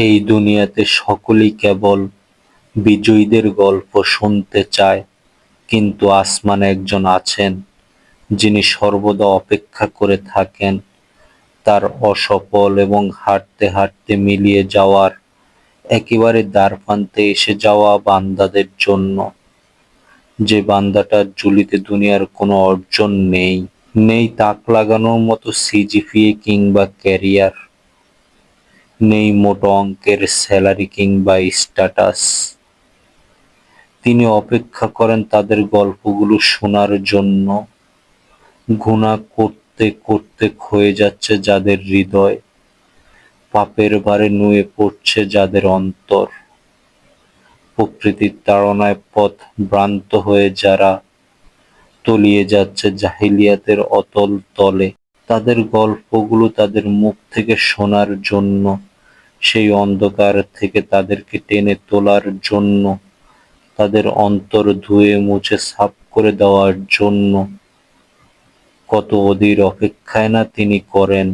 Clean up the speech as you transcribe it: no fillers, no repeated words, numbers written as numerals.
এই দুনিয়াতে সকলেই কেবল বিজয়ীদের গল্প শুনতে চায়, কিন্তু আসমানে একজন আছেন যিনি সর্বদা অপেক্ষা করে থাকেন তার অসফল এবং হাঁটতে হাঁটতে মিলিয়ে যাওয়ার একেবারে দ্বারপ্রান্তে এসে যাওয়া বান্দাদের জন্য। যে বান্দাটার ঝুলিতে দুনিয়ার কোনো অর্জন নেই, নেই তাক লাগানোর মতো সিজিপিএ কিংবা ক্যারিয়ার, নেই মোটো অঙ্কের স্যালারি কিংবা স্ট্যাটাস। তিনি অপেক্ষা করেন তাদের গল্পগুলো শোনার জন্য। গুনাহ করতে করতে ক্ষয়ে যাচ্ছে যাদের হৃদয়, পাপের ভারে নুয়ে পড়ছে যাদের অন্তর, প্রকৃতির তাড়নায় পথ ভ্রান্ত হয়ে যারা তলিয়ে যাচ্ছে জাহিলিয়াতের অতল তলে, তাদের গল্পগুলো তাদের মুখ থেকে শোনার জন্য, সেই অন্ধকার থেকে তাদেরকে টেনে তোলার জন্য, তাদের অন্তর ধুয়ে মুছে সাফ করে দেওয়ার জন্য। কত অধীর অপেক্ষায় না তিনি করেন